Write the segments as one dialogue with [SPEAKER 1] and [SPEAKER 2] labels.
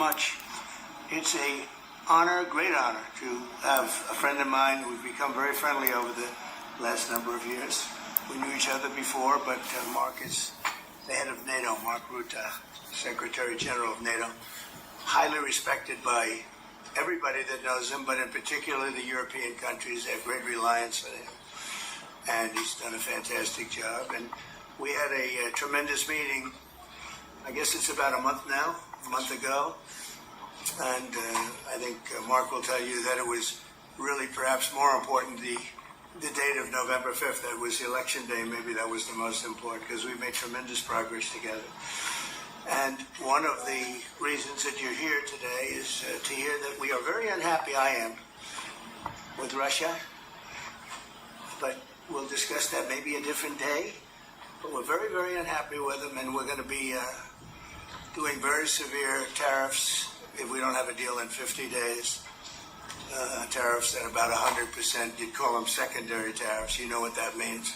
[SPEAKER 1] much. It's a honor, great honor, to have a friend of mine. We've become very friendly over the last number of years. We knew each other before, but Mark is the head of NATO, Mark Rutte, Secretary General of NATO, highly respected by everybody that knows him, but in particular the European countries. They have great reliance on him, and he's done a fantastic job. And we had a tremendous meeting, I guess it's about a month ago, and I think Mark will tell you that it was really perhaps more important the date of November 5th. That was the election day. Maybe that was the most important, because we made tremendous progress together. And one of the reasons that you're here today is to hear that we are very unhappy, I am, with Russia. But we'll discuss that maybe a different day. But we're very, very unhappy with them, and we're going to be doing very severe tariffs if we don't have a deal in 50 days. Tariffs at about 100%. You'd call them secondary tariffs. You know what that means.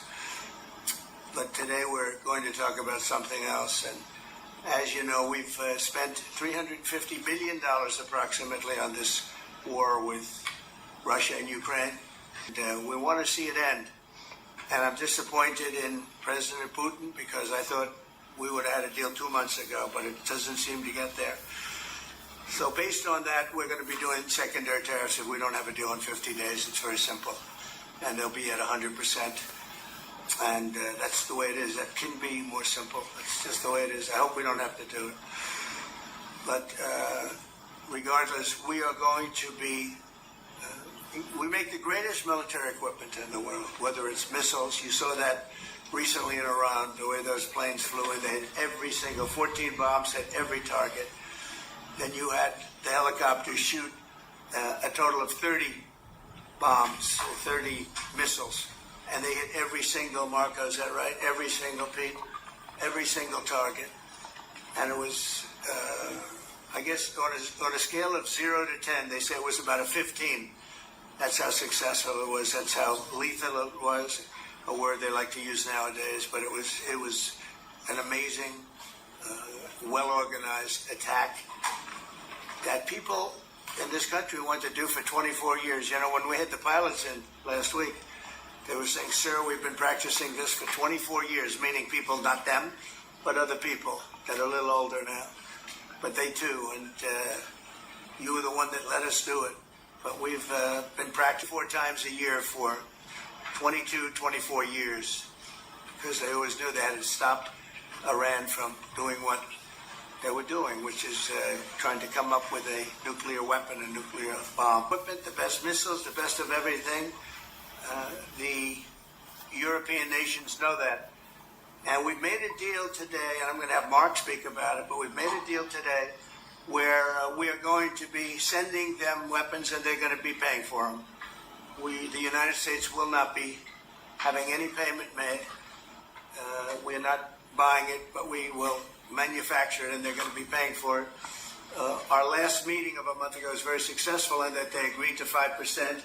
[SPEAKER 1] But today we're going to talk about something else. And as you know, we've spent $350 billion approximately on this war with Russia and Ukraine. And we want to see it end. And I'm disappointed in President Putin, because I thought we would have had a deal 2 months ago, but it doesn't seem to get there. So based on that, we're going to be doing secondary tariffs if we don't have a deal in 50 days. It's very simple. And they'll be at 100%. And that's the way it is. That can be more simple. It's just the way it is. I hope we don't have to do it. But regardless, we are going to be, we make the greatest military equipment in the world, whether it's missiles. You saw that recently in Iran, the way those planes flew in. They hit every single, 14 bombs hit every target. Then you had the helicopters shoot a total of 30 bombs, 30 missiles. And they hit every single, Marco, is that right? Every single, Pete? Every single target. And it was, I guess, on a scale of 0 to 10, they say it was about a 15. That's how successful it was. That's how lethal it was, a word they like to use nowadays. But it was an amazing, well-organized attack that people in this country want to do for 24 years. You know, when we had the pilots in last week, they were saying, sir, we've been practicing this for 24 years, meaning people, not them, but other people that are a little older now. But they too, and you were the one that let us do it. But we've been practicing 4 times a year for 24 years, because they always knew they had to stop Iran from doing what they were doing, which is trying to come up with a nuclear weapon, a nuclear bomb. Equipment, the best missiles, the best of everything. The European nations know that. And we've made a deal today, and I'm going to have Mark speak about it, but we've made a deal today where we are going to be sending them weapons, and they're going to be paying for them. The United States will not be having any payment made. We're not buying it, but we will manufacture it, and they're going to be paying for it. Our last meeting of a month ago was very successful in that they agreed to 5%,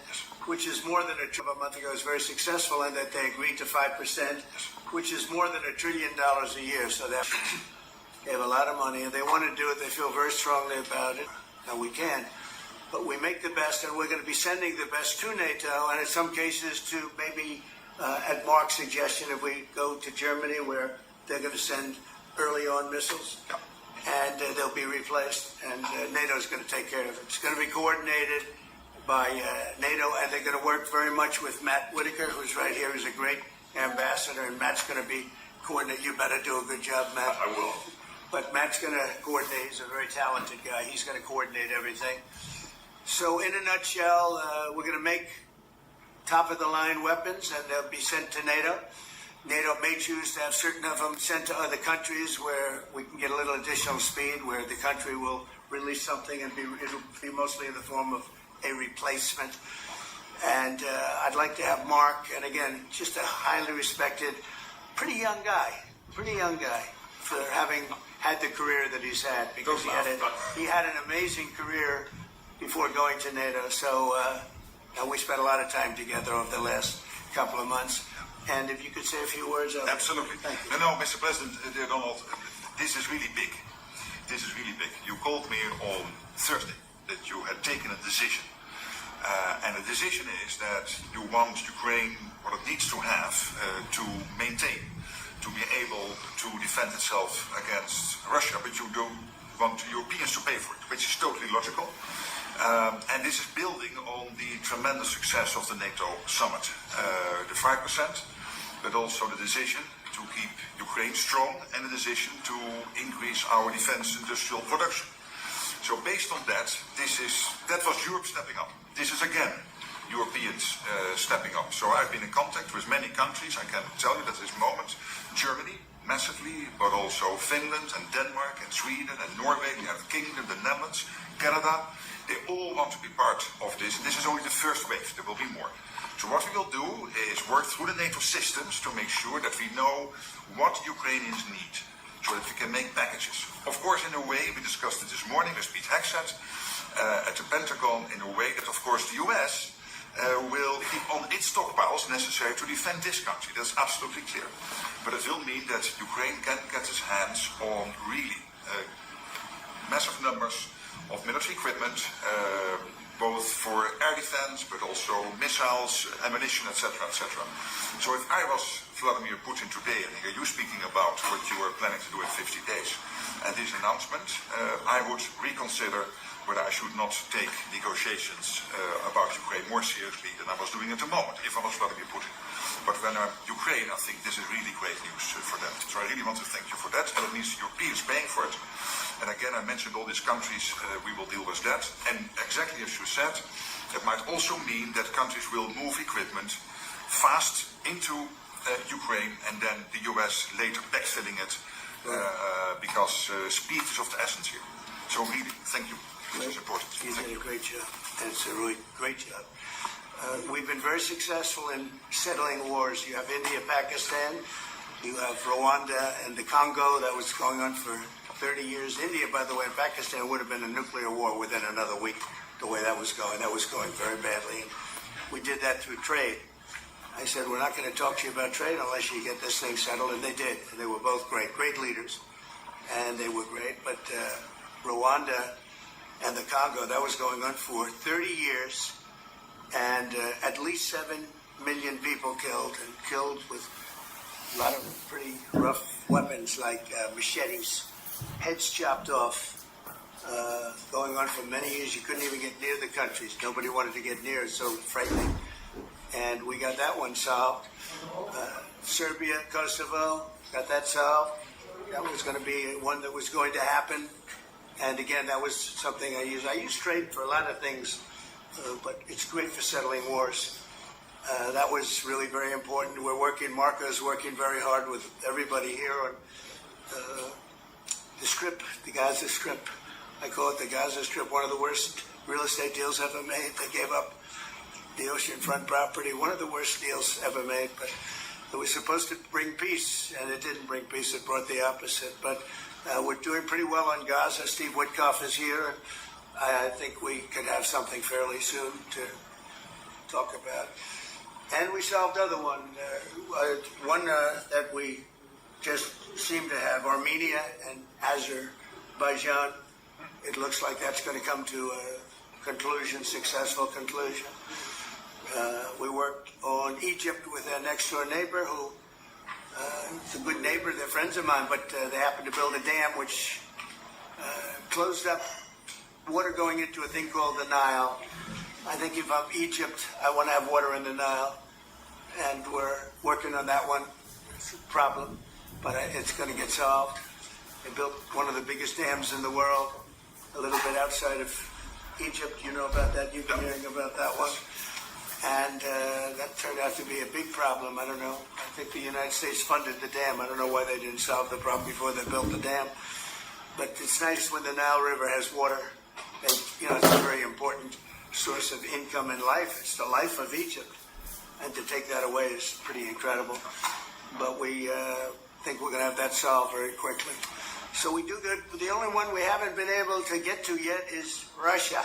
[SPEAKER 1] which is more than a month ago was very successful in that they agreed to 5%, which is more than $1 trillion a year. So that they have a lot of money, and they want to do it. They feel very strongly about it, and we can. But we make the best, and we're going to be sending the best to NATO, and in some cases to maybe, at Mark's suggestion, if we go to Germany, where they're going to send early on missiles, and they'll be replaced, and NATO is going to take care of it. It's going to be coordinated by NATO, and they're going to work very much with Matt Whitaker, who's right here, who's a great ambassador, and Matt's going to be coordinating. You better do a good job, Matt.
[SPEAKER 2] I will.
[SPEAKER 1] But Matt's going to coordinate. He's a very talented guy. He's going to coordinate everything. So in a nutshell, we're going to make top-of-the-line weapons, and they'll be sent to NATO. NATO may choose to have certain of them sent to other countries where we can get a little additional speed, where the country will release something and it'll be mostly in the form of a replacement. And I'd like to have Mark, and again, just a highly respected, pretty young guy, for having had the career that he's had, because he had an amazing career before going to NATO. So and we spent a lot of time together over the last couple of months. And if you could say a few words.
[SPEAKER 2] Absolutely.
[SPEAKER 1] Thank you.
[SPEAKER 2] No, Mr. President, dear Donald, this is really big. this is really big. You called me on Thursday that you had taken a decision. And the decision is that you want Ukraine what it needs to have to maintain, to be able to defend itself against Russia, but you don't want Europeans to pay for it, which is totally logical. And this is building on the tremendous success of the NATO summit, the 5%, but also the decision to keep Ukraine strong and the decision to increase our defense industrial production. So based on that, that was Europe stepping up. This is again Europeans stepping up. So I've been in contact with many countries. I can tell you that at this moment, Germany massively, but also Finland and Denmark and Sweden and Norway, the United Kingdom, the Netherlands, Canada. They all want to be part of this. And this is only the first wave. There will be more. So what we will do is work through the NATO systems to make sure that we know what Ukrainians need, so that we can make packages. Of course, in a way, we discussed it this morning with Pete Hegseth at the Pentagon, in a way that, of course, the US will keep on its stockpiles necessary to defend this country. That's absolutely clear. But it will mean that Ukraine can get its hands on really massive numbers of military equipment, both for air defense, but also missiles, ammunition, etc., etc. So if I was Vladimir Putin today and hear you speaking about what you are planning to do in 50 days and this announcement, I would reconsider whether I should not take negotiations about Ukraine more seriously than I was doing at the moment, if I was Vladimir Putin. But when I'm Ukraine, I think this is really great news for them. So I really want to thank you for that, and it means Europeans paying for it. And again, I mentioned all these countries, we will deal with that. And exactly as you said, that might also mean that countries will move equipment fast into Ukraine, and then the US later backfilling it, because speed is of the essence here. So really, thank you. This is important.
[SPEAKER 1] You did a great job. It's a really great job. We've been very successful in settling wars. You have India, Pakistan, you have Rwanda and the Congo. That was going on for 30 years. India, by the way, and Pakistan would have been a nuclear war within another week, the way that was going. That was going very badly. And we did that through trade. I said, we're not going to talk to you about trade unless you get this thing settled, and they did. And they were both great leaders, and they were great. But Rwanda and the Congo, that was going on for 30 years, and at least 7 million people killed with a lot of pretty rough weapons like machetes, heads chopped off, going on for many years. You couldn't even get near the countries. Nobody wanted to get near. It's so frightening. And we got that one solved. Serbia, Kosovo, got that solved. That was going to be one that was going to happen. And again, that was something I use. I use trade for a lot of things, but it's great for settling wars. That was really very important. Marco's working very hard with everybody here on the Strip, the Gaza Strip. I call it the Gaza Strip, one of the worst real estate deals ever made. They gave up the oceanfront property, one of the worst deals ever made, but it was supposed to bring peace, and it didn't bring peace. It brought the opposite. But we're doing pretty well on Gaza. Steve Witkoff is here, and I think we could have something fairly soon to talk about. And we solved other one that we just seem to have, Armenia and Azerbaijan. It looks like that's going to come to a conclusion, successful conclusion. We worked on Egypt with our next door neighbor, who is a good neighbor. They're friends of mine, but they happened to build a dam which closed up water going into a thing called the Nile. I think if I'm Egypt, I want to have water in the Nile, and we're working on that one. It's a problem, but it's going to get solved. They built one of the biggest dams in the world, a little bit outside of Egypt. You know about that. You've been hearing about that one. And that turned out to be a big problem. I don't know. I think the United States funded the dam. I don't know why they didn't solve the problem before they built the dam. But it's nice when the Nile River has water. And, it's a very important source of income and life. It's the life of Egypt. And to take that away is pretty incredible. But we think we're going to have that solved very quickly. So we do good. The only one we haven't been able to get to yet is Russia.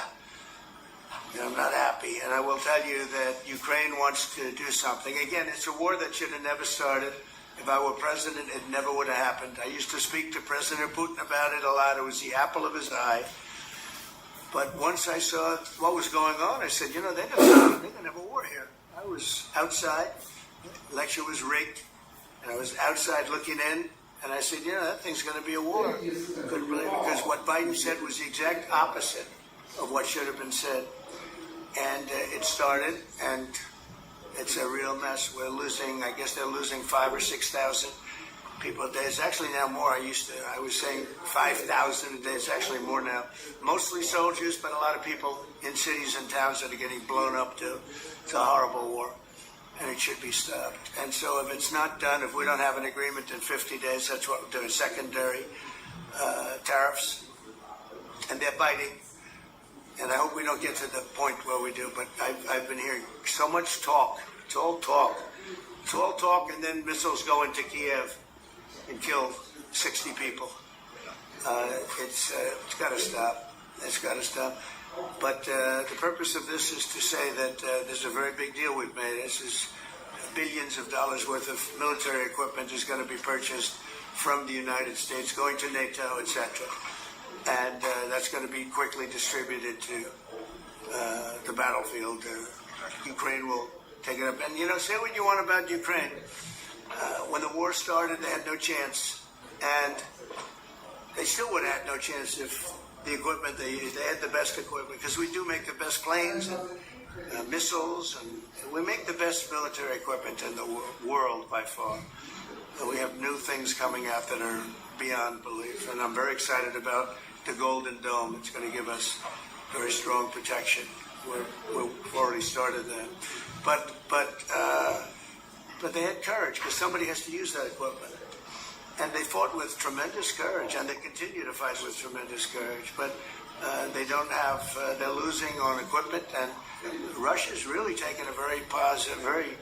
[SPEAKER 1] I'm not happy, and I will tell you that Ukraine wants to do something. Again, it's a war that should have never started. If I were president, it never would have happened. I used to speak to President Putin about it a lot. It was the apple of his eye. But once I saw what was going on, I said, they're going to have a war here. I was outside. The lecture was rigged. And I was outside looking in. And I said, that thing's going to be a war. Couldn't believe it, because what Biden said was the exact opposite of what should have been said. And it started, and it's a real mess. We're losing, I guess they're losing 5,000 or 6,000 people a day. It's actually now more. I was saying 5,000 a day. It's actually more now. Mostly soldiers, but a lot of people in cities and towns that are getting blown up too. It's a horrible war, and it should be stopped. And so if it's not done, if we don't have an agreement in 50 days, that's what we're doing, secondary tariffs. And they're biting. And I hope we don't get to the point where we do, but I've been hearing so much talk. It's all talk. It's all talk, and then missiles go into Kiev and kill 60 people. It's got to stop. It's got to stop. But the purpose of this is to say that there's a very big deal we've made. This is billions of dollars worth of military equipment is going to be purchased from the United States, going to NATO, etc. And that's going to be quickly distributed to the battlefield. Ukraine will take it up. And, say what you want about Ukraine. When the war started, they had no chance. And they still would have had no chance if the equipment, they had the best equipment. Because we do make the best planes and missiles. And we make the best military equipment in the world by far. And we have new things coming out that are beyond belief. And I'm very excited about the Golden Dome. It's going to give us very strong protection. We've already started that. But they had courage, because somebody has to use that equipment. And they fought with tremendous courage, and they continue to fight with tremendous courage. But they don't have, they're losing on equipment, and Russia's really taken a very positive, very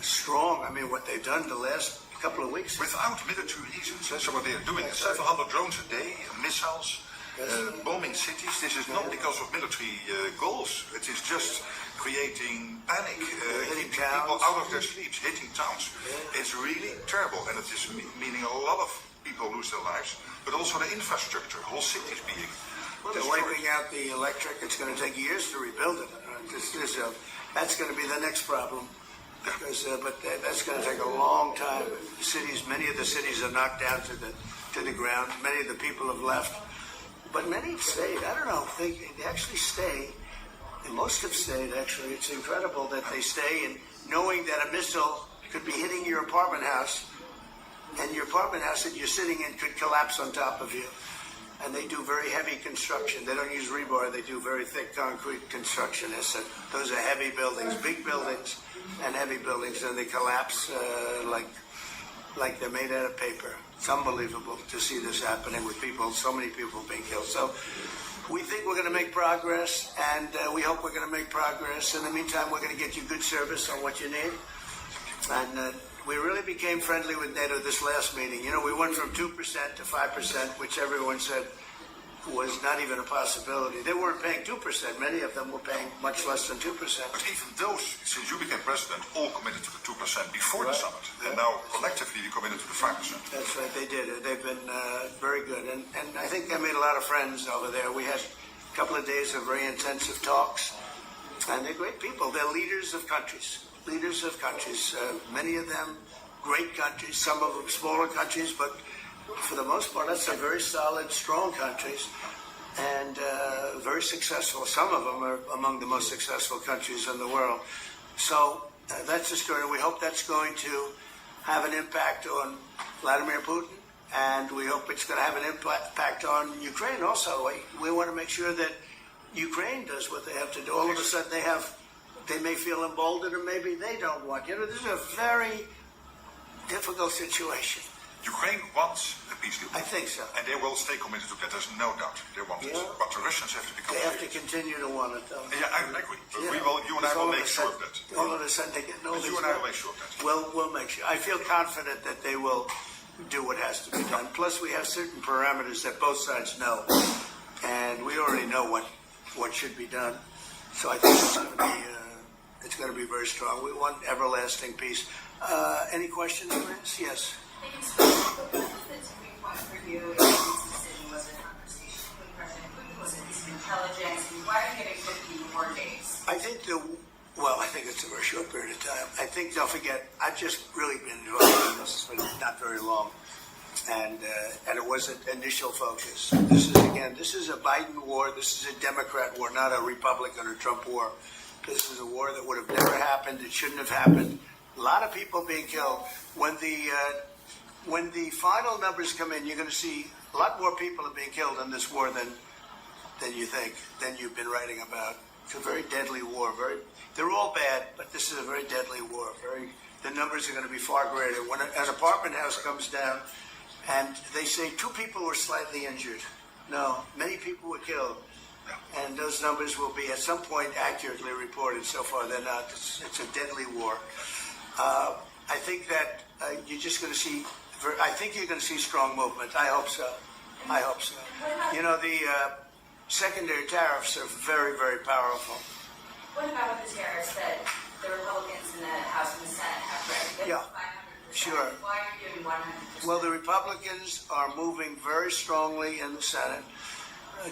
[SPEAKER 1] strong, what they've done the last couple of weeks.
[SPEAKER 2] Without military reasons, so what they are doing is 700 drones a day, missiles, bombing cities. This is not because of military goals. It is just creating panic,
[SPEAKER 1] hitting
[SPEAKER 2] people out of their sleeps, hitting towns. It's really terrible, and it is meaning a lot of people lose their lives, but also the infrastructure, whole cities being
[SPEAKER 1] they're wiping out the electric. It's going to take years to rebuild it. That's going to be the next problem. Because, but that's going to take a long time. Many of the cities are knocked down to the ground. Many of the people have left, but many have stayed. I don't know. They actually stay, and most have stayed. Actually, it's incredible that they stay, and knowing that a missile could be hitting your apartment house, and your apartment house that you're sitting in could collapse on top of you. And they do very heavy construction. They don't use rebar. They do very thick concrete construction. Those are heavy buildings, big buildings, and heavy buildings, and they collapse like they're made out of paper. It's unbelievable to see this happening with people, so many people being killed. So we think we're going to make progress, and we hope we're going to make progress. In the meantime, we're going to get you good service on what you need. And we really became friendly with NATO this last meeting. We went from 2% to 5%, which everyone said was not even a possibility. They weren't paying 2%. Many of them were paying much less than 2%.
[SPEAKER 2] But even those, since you became president, all committed to the 2% before the summit. And now collectively they committed to the 5%.
[SPEAKER 1] That's right, they did it. They've been very good. And I think I made a lot of friends over there. We had a couple of days of very intensive talks. And they're great people. They're leaders of countries. Leaders of countries. Many of them great countries, some of them smaller countries, but for the most part, that's some very solid, strong countries, and very successful. Some of them are among the most successful countries in the world. So that's the story. We hope that's going to have an impact on Vladimir Putin, and we hope it's going to have an impact on Ukraine also. We want to make sure that Ukraine does what they have to do. All of a sudden they may feel emboldened, or maybe they don't want. This is a very difficult situation.
[SPEAKER 2] Ukraine wants a peace deal.
[SPEAKER 1] I think so.
[SPEAKER 2] And they will stay committed to that. There's no doubt. They want it. But the Russians have to become
[SPEAKER 1] They have to continue to want it, though.
[SPEAKER 2] Yeah, I agree. But you and I will make sure of that.
[SPEAKER 1] All of a sudden they get no.
[SPEAKER 2] You and I will make sure of that.
[SPEAKER 1] We'll make sure. I feel confident that they will do what has to be done. Plus, we have certain parameters that both sides know, and we already know what should be done. So I think it's going to be It's going to be very strong. We want everlasting peace. Any questions, Liz? Yes.
[SPEAKER 3] Thank you so much. What was the tipping point for you in this decision? Was it a conversation with President Putin? Was it his intelligence? And why are you giving 50 more days?
[SPEAKER 1] I think I think it's a very short period of time. I think, don't forget, I've just really been involved in this for not very long. And it was an initial focus. This is a Biden war. This is a Democrat war, not a Republican or Trump war. This is a war that would have never happened. It shouldn't have happened. A lot of people being killed. When the final numbers come in, you're going to see a lot more people are being killed in this war than you think, than you've been writing about. It's a very deadly war. They're all bad, but this is a very deadly war. The numbers are going to be far greater. When an apartment house comes down, and they say 2 people were slightly injured. No, many people were killed. And those numbers will be at some point accurately reported. So far, they're not. It's a deadly war. I think that you're just going to see. I think you're going to see strong movement. I hope so. I hope so. You know, the secondary tariffs are very, very powerful.
[SPEAKER 3] What about the tariffs that the Republicans in the House and the Senate have read?
[SPEAKER 1] Yeah, sure.
[SPEAKER 3] Why are you giving 100%?
[SPEAKER 1] Well, the Republicans are moving very strongly in the Senate,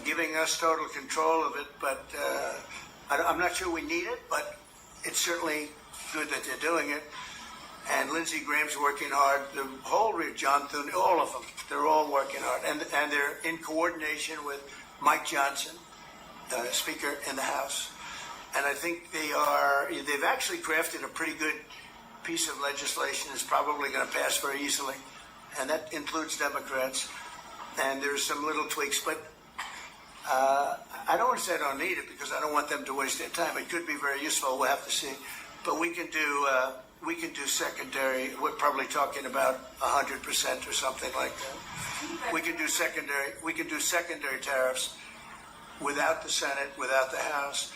[SPEAKER 1] giving us total control of it. But I'm not sure we need it, but it's certainly good that they're doing it. And Lindsey Graham's working hard. The whole John Thune, all of them, they're all working hard. And they're in coordination with Mike Johnson, Speaker in the House. And I think they've actually crafted a pretty good piece of legislation. It's probably going to pass very easily. And that includes Democrats. And there's some little tweaks. But I don't want to say I don't need it because I don't want them to waste their time. It could be very useful. We'll have to see. But we can do secondary. We're probably talking about 100% or something like that. We can do secondary tariffs without the Senate, without the House.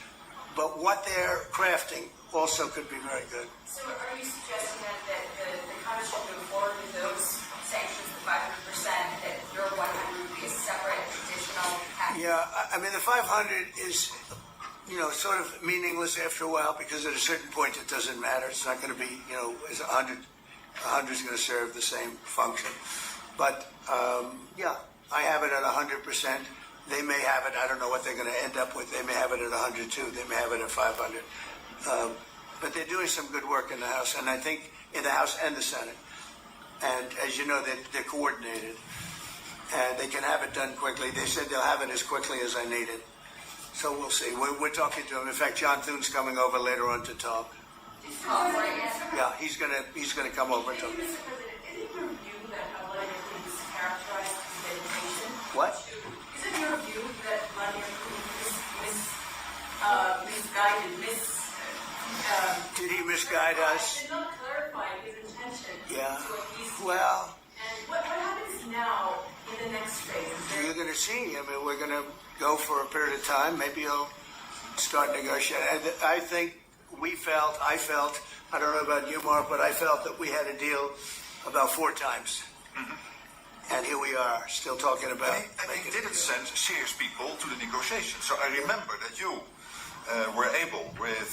[SPEAKER 1] But what they're crafting also could be very good.
[SPEAKER 3] So are you suggesting that the Congress should move forward with those sanctions, the 500%, that your 100 would be a separate additional package?
[SPEAKER 1] Yeah, I mean, the 500 is, sort of meaningless after a while because at a certain point it doesn't matter. It's not going to be, is 100 is going to serve the same function. But, I have it at 100%. They may have it, I don't know what they're going to end up with. They may have it at 100 too. They may have it at 500. But they're doing some good work in the House, and I think in the House and the Senate. And as you know, they're coordinated. And they can have it done quickly. They said they'll have it as quickly as I need it. So we'll see. We're talking to him. In fact, John Thune's coming over later on to talk. Yeah, he's gonna come over and talk.
[SPEAKER 3] Mr. President, isn't your view that Vladimir Putin is characterized as meditation?
[SPEAKER 1] What?
[SPEAKER 3] Isn't your view that Vladimir Putin
[SPEAKER 1] Did he misguide us?
[SPEAKER 3] did not clarify his intention
[SPEAKER 1] Yeah.
[SPEAKER 3] to what he's
[SPEAKER 1] Well,
[SPEAKER 3] and what happens now in the next phase?
[SPEAKER 1] you're going to see. I mean, we're going to go for a period of time. Maybe he'll start negotiating. I think I felt, I don't know about you, Mark, but I felt that we had a deal about 4 times. Mm-hmm. And here we are, still talking about
[SPEAKER 2] And he didn't send serious people to the negotiations. So I remember that you were able, with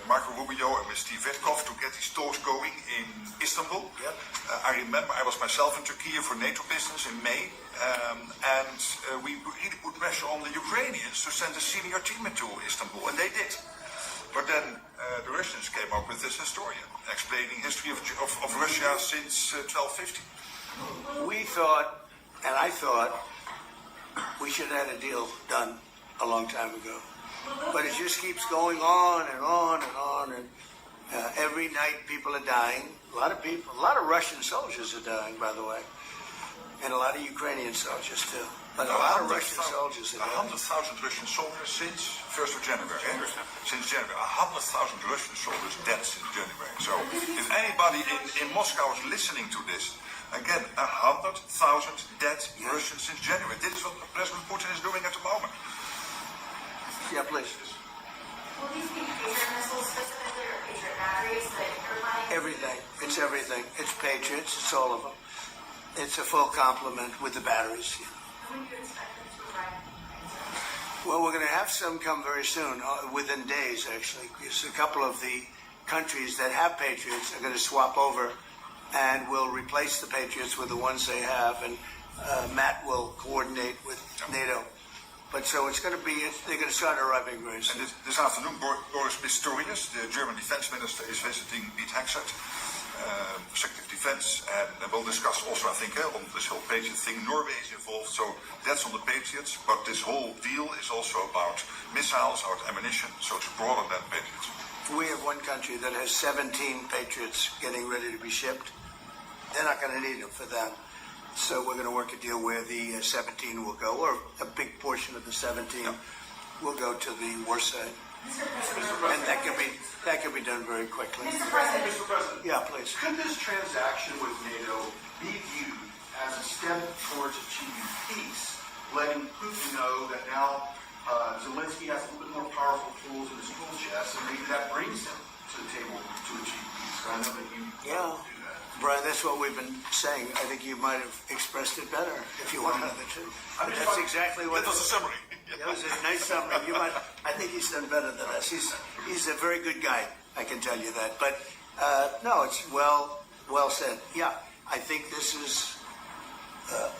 [SPEAKER 2] Marco Rubio and with Steve Witkoff, to get these talks going in Istanbul.
[SPEAKER 1] Yep.
[SPEAKER 2] I remember I was myself in Turkey for NATO business in May, and we really put pressure on the Ukrainians to send a senior team into Istanbul, and they did. But then the Russians came up with this historian explaining history of Russia since 1250.
[SPEAKER 1] We thought, and I thought, we should have had a deal done a long time ago. But it just keeps going on and on and on, and every night people are dying. A lot of Russian soldiers are dying, by the way, and a lot of Ukrainian soldiers too. But a lot of Russian soldiers are dying.
[SPEAKER 2] 100,000 Russian soldiers since 1st of January. Since January, 100,000 Russian soldiers dead since January. So if anybody in Moscow is listening to this, again, 100,000 dead Russians since January. This is what President Putin is doing at the moment.
[SPEAKER 1] Yeah, please.
[SPEAKER 3] Will these be Patriot missiles specifically or Patriot batteries that you're planning?
[SPEAKER 1] Everything. It's everything. It's Patriots. It's all of them. It's a full complement with the batteries.
[SPEAKER 3] When do you expect them to arrive?
[SPEAKER 1] Well, we're going to have some come very soon, within days, actually. Because a couple of the countries that have Patriots are going to swap over and will replace the Patriots with the ones they have. And Matt will coordinate with NATO. But so it's going to be, they're going to start arriving very soon.
[SPEAKER 2] And this afternoon, Boris Pistorius, the German defense minister, is visiting Pete Hegseth, Secretary of Defense, and we'll discuss also, I think, on this whole Patriot thing. Norway is involved, so that's on the Patriots, but this whole deal is also about missiles, about ammunition, so it's broader than Patriots.
[SPEAKER 1] We have one country that has 17 Patriots getting ready to be shipped. They're not going to need them for them. So we're going to work a deal where the 17 will go, or a big portion of the 17 will go to the war side.
[SPEAKER 4] Mr. President.
[SPEAKER 1] And that can be done very quickly.
[SPEAKER 4] Mr. President.
[SPEAKER 5] Mr. President.
[SPEAKER 1] Yeah, please.
[SPEAKER 5] Could this transaction with NATO be viewed as a step towards achieving peace, letting Putin know that now Zelensky has a little bit more powerful tools in his tool chest, and maybe that brings him to the table to achieve peace? I know that you do that.
[SPEAKER 1] Brian, that's what we've been saying. I think you might have expressed it better if you wanted to. But that's exactly what.
[SPEAKER 2] That was a summary.
[SPEAKER 1] That was a nice summary. I think he's done better than us. He's a very good guy. I can tell you that. But no, it's well said. Yeah, I think this is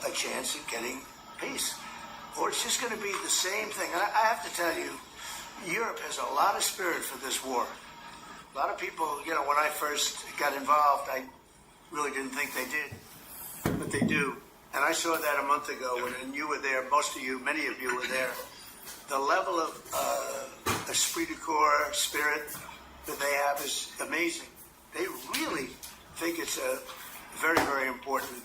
[SPEAKER 1] a chance at getting peace, or it's just going to be the same thing. I have to tell you, Europe has a lot of spirit for this war. A lot of people, when I first got involved, I really didn't think they did, but they do. And I saw that a month ago, and you were there. Most of you, many of you were there. The level of esprit de corps spirit that they have is amazing. They really think it's a very, very important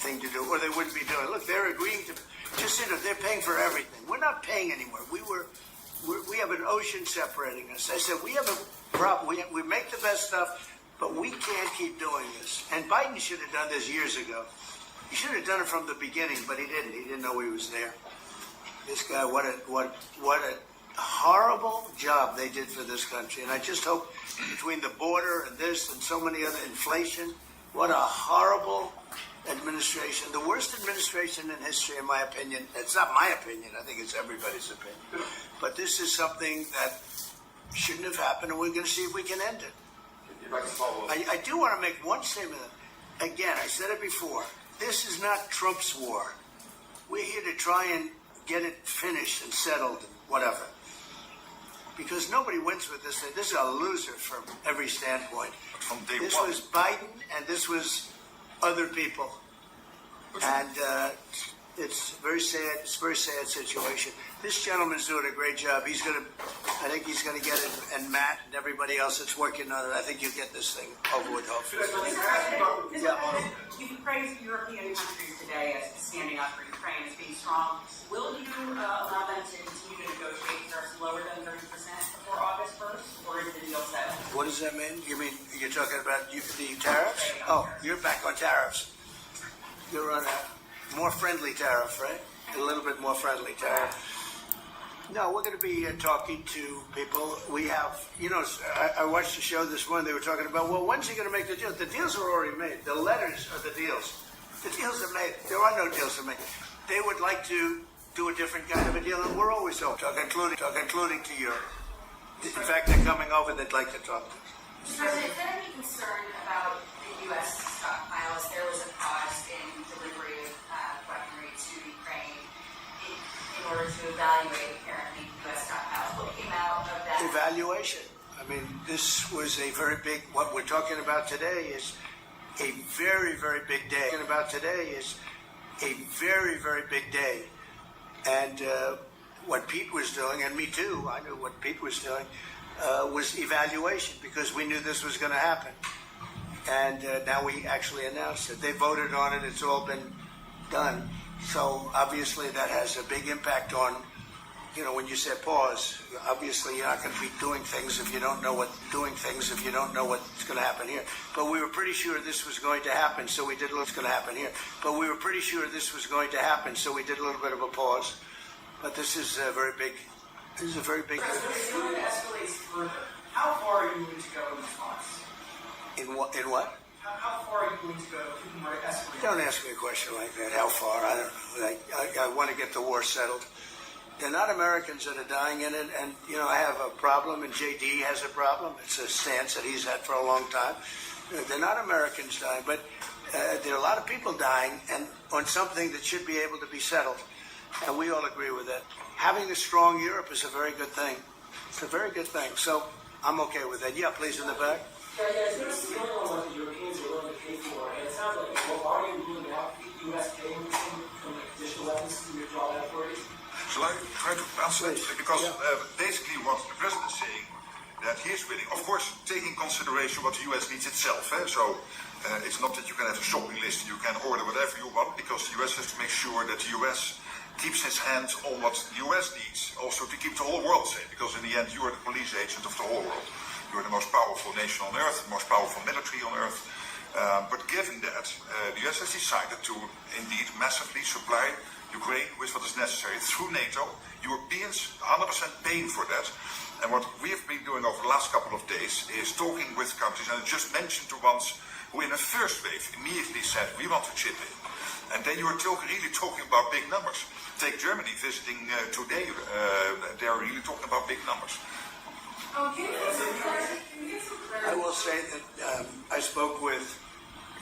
[SPEAKER 1] thing to do, or they wouldn't be doing it. Look, they're agreeing to they're paying for everything. We're not paying anymore. We have an ocean separating us. I said we have a problem. We make the best stuff. But we can't keep doing this. And Biden should have done this years ago. He should have done it from the beginning, but he didn't. He didn't know he was there. This guy, what a horrible job they did for this country. And I just hope between the border and this and so many other inflation, what a horrible administration. The worst administration in history, in my opinion. It's not my opinion. I think it's everybody's opinion. But this is something that shouldn't have happened, and we're going to see if we can end it. I do want to make one statement. Again, I said it before. This is not Trump's war. We're here to try and get it finished and settled and whatever. Because nobody wins with this. This is a loser from every standpoint.
[SPEAKER 2] From day
[SPEAKER 1] This
[SPEAKER 2] one.
[SPEAKER 1] was Biden and this was other people. And it's very sad. It's a very sad situation. This gentleman's doing a great job. I think he's going to get it. And Matt and everybody else that's working on it, I think you'll get this thing over with, hopefully.
[SPEAKER 4] Mr. President, you praised European countries today as standing up for Ukraine as being strong. Will you allow them to continue to negotiate tariffs lower than 30% before August 1st, or is the deal set?
[SPEAKER 1] What does that mean? You mean you're talking about the tariffs? Oh, you're back on tariffs. You're on a more friendly tariff, right? A little bit more friendly tariff. No, we're going to be talking to people. We have, I watched the show this morning. They were talking about, well, when's he going to make the deal? The deals are already made. The letters are the deals. The deals are made. There are no deals to make. They would like to do a different kind of a deal, and we're always open, including to Europe. In fact, they're coming over. They'd like to talk to us.
[SPEAKER 3] Mr. President, is there any concern about the U.S. stockpiles? There was a pause in delivery of weaponry to Ukraine in order to evaluate, apparently, U.S. stockpiles. What came out of that?
[SPEAKER 1] Evaluation. I mean, this was a very big, what we're talking about today is a very, very big day. What we're talking about today is a very, very big day. And what Pete was doing, and me too, I knew what Pete was doing, was evaluation, because we knew this was going to happen. And now we actually announced it. They voted on it. It's all been done. So obviously that has a big impact on, when you say pause, obviously you're not going to be doing things if you don't know what's going to happen here. But we were pretty sure this was going to happen, so we did what's going to happen here. But we were pretty sure this was going to happen, so we did a little bit of a pause. But this is a very big. This is a very big.
[SPEAKER 4] President, if it escalates further, how far are you willing to go in response?
[SPEAKER 1] In what? In what?
[SPEAKER 4] How far are you willing to go if it were to escalate?
[SPEAKER 1] Don't ask me a question like that. How far? I don't know. I want to get the war settled. They're not Americans that are dying in it, and I have a problem, and JD has a problem. It's a stance that he's had for a long time. They're not Americans dying, but there are a lot of people dying, and on something that should be able to be settled, and we all agree with that. Having a strong Europe is a very good thing. It's a very good thing. So I'm okay with that. Yeah, please, in the back.
[SPEAKER 6] Yeah, is there a ceiling on what the Europeans are willing to pay for? And it sounds like, are you ruling out the U.S. paying some additional weapons to withdraw that authority?
[SPEAKER 2] Shall I try to answer that? Because basically what the president is saying, that he is willing, of course, taking consideration what the US needs itself. So it's not that you can have a shopping list and you can order whatever you want, because the US has to make sure that the US keeps his hands on what the US needs, also to keep the whole world safe, because in the end you are the police agent of the whole world. You are the most powerful nation on earth, the most powerful military on earth. But given that, the US has decided to indeed massively supply Ukraine with what is necessary through NATO. Europeans 100% paying for that. And what we have been doing over the last couple of days is talking with countries, and I just mentioned the ones who in the first wave immediately said, we want to chip in. And then you are really talking about big numbers. Take Germany visiting today, they are really talking about big numbers.
[SPEAKER 1] I will say that I spoke with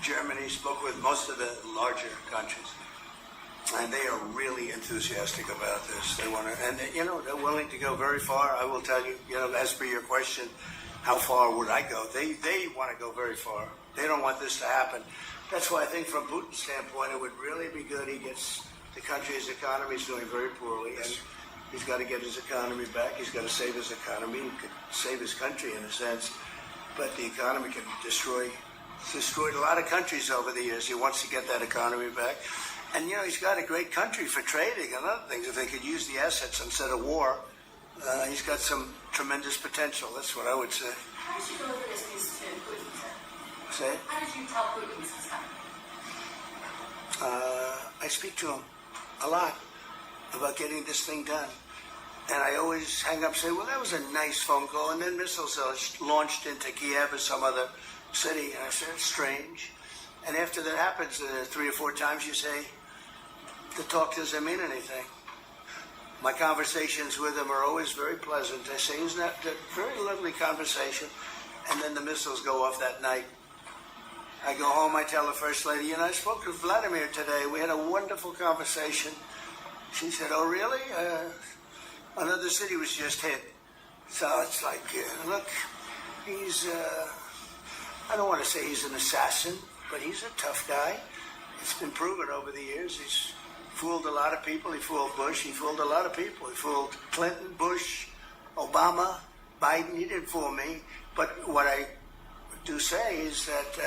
[SPEAKER 1] Germany, spoke with most of the larger countries. And they are really enthusiastic about this. They want to, and they're willing to go very far. I will tell you, as per your question, how far would I go? They want to go very far. They don't want this to happen. That's why I think from Putin's standpoint, it would really be good. He gets the country, his economy is doing very poorly, and he's got to get his economy back. He's got to save his economy. He could save his country in a sense, but the economy can destroyed a lot of countries over the years. He wants to get that economy back. And, he's got a great country for trading and other things. If they could use the assets instead of war, he's got some tremendous potential. That's what I would say.
[SPEAKER 3] How did you deliver this news to Putin, sir?
[SPEAKER 1] Say?
[SPEAKER 3] How did you tell Putin this was coming?
[SPEAKER 1] I speak to him a lot about getting this thing done. And I always hang up and say, well, that was a nice phone call. And then missiles are launched into Kiev or some other city. And I said, it's strange. And after that happens 3 or 4 times, you say, the talk doesn't mean anything. My conversations with him are always very pleasant. I say, isn't that a very lovely conversation? And then the missiles go off that night. I go home, I tell the First Lady, I spoke to Vladimir today. We had a wonderful conversation. She said, oh, really? Another city was just hit. So it's like, look, he's, I don't want to say he's an assassin, but he's a tough guy. It's been proven over the years. He's fooled a lot of people. He fooled Bush. He fooled a lot of people. He fooled Clinton, Bush, Obama, Biden. He didn't fool me. But what I do say is that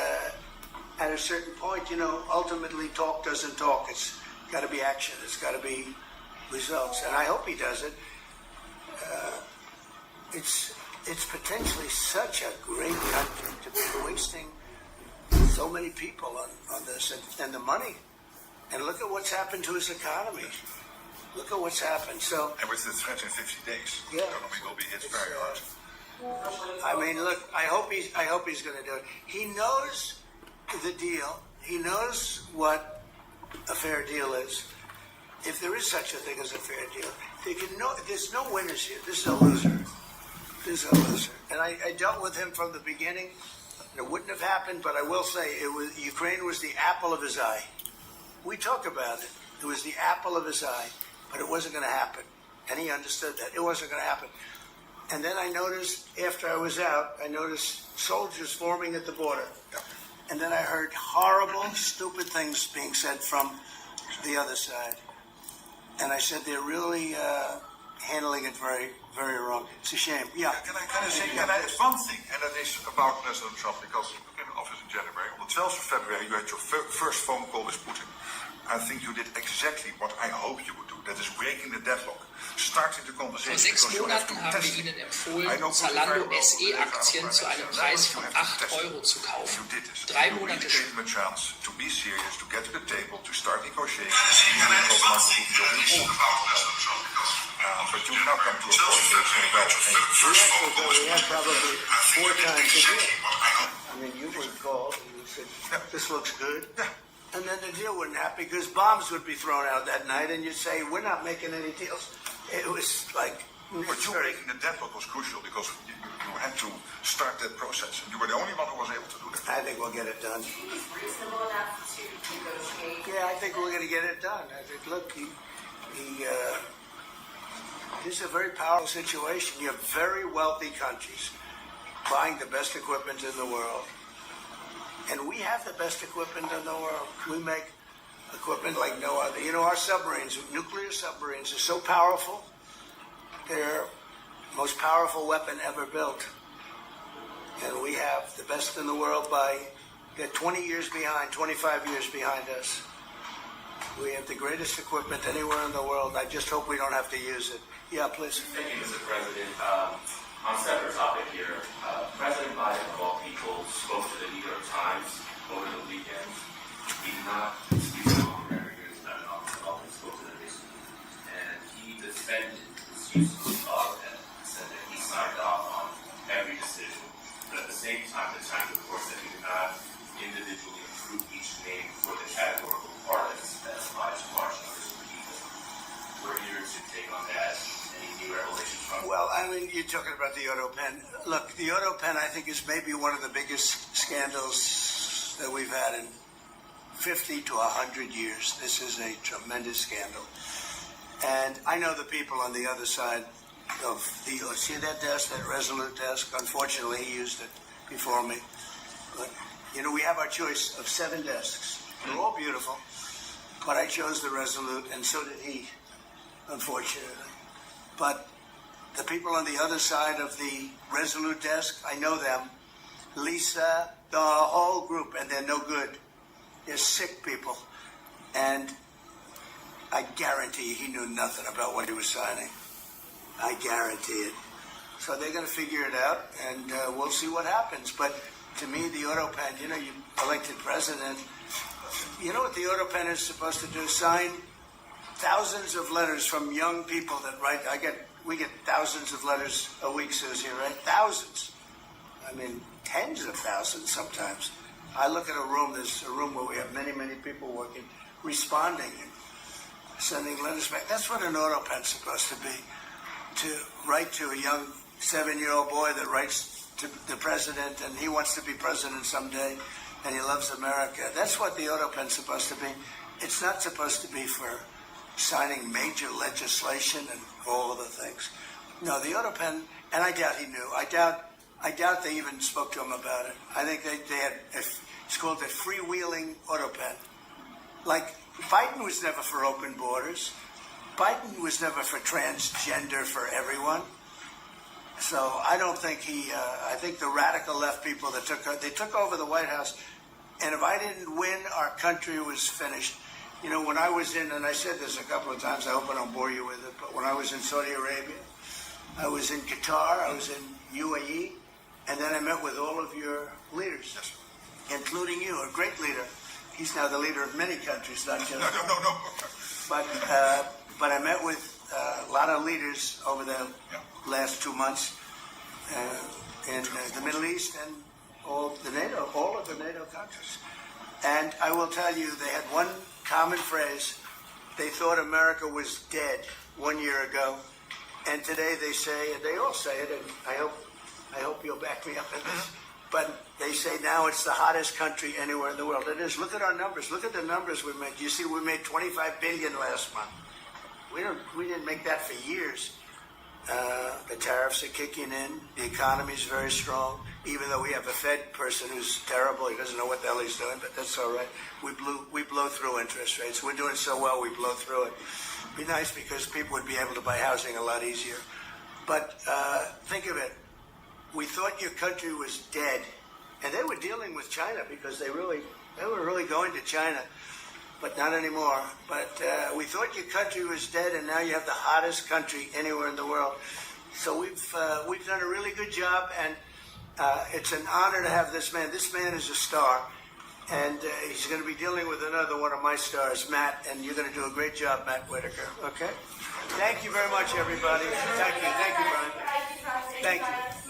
[SPEAKER 1] at a certain point, ultimately talk doesn't talk. It's got to be action. It's got to be results. And I hope he does it. It's potentially such a great country to be wasting so many people on this and the money. And look at what's happened to his economy. Look at what's happened. So,
[SPEAKER 2] and with the threat in 50 days,
[SPEAKER 1] yeah,
[SPEAKER 2] the economy will be hit very hard.
[SPEAKER 1] I mean, look, I hope he's going to do it. He knows the deal. He knows what a fair deal is. If there is such a thing as a fair deal, there's no winners here. This is a loser. This is a loser. And I dealt with him from the beginning. It wouldn't have happened, but I will say Ukraine was the apple of his eye. We talk about it. It was the apple of his eye, but it wasn't going to happen. And he understood that. It wasn't going to happen. And then I noticed, after I was out, soldiers forming at the border. And then I heard horrible, stupid things being said from the other side. And I said, they're really handling it very, very wrong. It's a shame. Yeah.
[SPEAKER 2] Can I say, it's one thing, and that is about President Trump, because you came in office in January. On the 12th of February, you had your first phone call with Putin. I think you did exactly what I hoped you would do. That is breaking the deadlock. Starting the conversation.
[SPEAKER 7] Vor 6 Monaten haben wir Ihnen empfohlen, Zalando SE-Aktien zu einem Preis von 8 € zu kaufen. 3 Monate später.
[SPEAKER 2] But you now come to a point where you say, well,
[SPEAKER 1] we had probably 4 times a year. I mean, you would call and you said, this looks good. And then the deal wouldn't happen because bombs would be thrown out that night, and you'd say, we're not making any deals. It was like...
[SPEAKER 2] But you making the deadlock was crucial because you had to start that process. You were the only one who was able to do that.
[SPEAKER 1] I think we'll get it done.
[SPEAKER 3] Do you think it's reasonable enough to negotiate?
[SPEAKER 1] Yeah, I think we're going to get it done. I think, look, this is a very powerful situation. You have very wealthy countries buying the best equipment in the world. And we have the best equipment in the world. We make equipment like no other. You know, our submarines, nuclear submarines, are so powerful. They're the most powerful weapon ever built. And we have the best in the world they're 20 years behind, 25 years behind us. We have the greatest equipment anywhere in the world. I just hope we don't have to use it. Yeah, please.
[SPEAKER 8] Thank you, Mr. President. On a separate topic here, President Biden, of all people, spoke to the New York Times over the weekend. He did not speak to the record here, he's not an office, he spoke to the nation. And he defended his use of and said that he signed off on every decision. But at the same time, the Times reports that he did not individually approve each name for the categorical part that's specified to March numbers for people. We're here to take on that. Any new revelations from?
[SPEAKER 1] Well, I mean, you're talking about the auto pen. Look, the auto pen, I think, is maybe one of the biggest scandals that we've had in 50 to 100 years. This is a tremendous scandal. And I know the people on the other side of see that desk, that Resolute desk? Unfortunately, he used it before me. But, you know, we have our choice of 7 desks. They're all beautiful. But I chose the Resolute, and so did he, unfortunately. But the people on the other side of the Resolute desk, I know them. Lisa, the whole group, and they're no good. They're sick people. And I guarantee he knew nothing about what he was signing. I guarantee it. So they're going to figure it out, and we'll see what happens. But to me, the auto pen, you know, you elected president. You know what the auto pen is supposed to do? Sign thousands of letters from young people that write. We get thousands of letters a week, Susie, right? Thousands. I mean, tens of thousands sometimes. I look at a room, there's a room where we have many, many people working, responding and sending letters back. That's what an auto pen's supposed to be. To write to a young 7-year-old boy that writes to the president and he wants to be president someday and he loves America. That's what the auto pen's supposed to be. It's not supposed to be for signing major legislation and all of the things. No, the auto pen, and I doubt he knew. I doubt they even spoke to him about it. I think they had, it's called a freewheeling auto pen. Like, Biden was never for open borders. Biden was never for transgender for everyone. So I don't think I think the radical left people that took over the White House, and if I didn't win, our country was finished. You know, when I was in, and I said this a couple of times, I hope I don't bore you with it, but when I was in Saudi Arabia, I was in Qatar, I was in UAE, and then I met with all of your leaders, including you, a great leader. He's now the leader of many countries, not just...
[SPEAKER 2] No.
[SPEAKER 1] But I met with a lot of leaders over the last 2 months in the Middle East and all of the NATO countries. And I will tell you, they had one common phrase. They thought America was dead 1 year ago. And today they say, and they all say it, and I hope you'll back me up in this, but they say now it's the hottest country anywhere in the world. It is. Look at our numbers. Look at the numbers we made. You see, we made $25 billion last month. We didn't make that for years. The tariffs are kicking in. The economy is very strong. Even though we have a Fed person who's terrible, he doesn't know what the hell he's doing, but that's all right. We blow through interest rates. We're doing so well, we blow through it. Be nice because people would be able to buy housing a lot easier. But think of it. We thought your country was dead, and they were dealing with China because they were really going to China. But not anymore. But we thought your country was dead, and now you have the hottest country anywhere in the world. So we've done a really good job, and it's an honor to have this man. This man is a star, and he's going to be dealing with another one of my stars, Matt, and you're going to do a great job, Matt Whitaker. Okay? Thank you very much, everybody. Thank you, Brian. Thank you.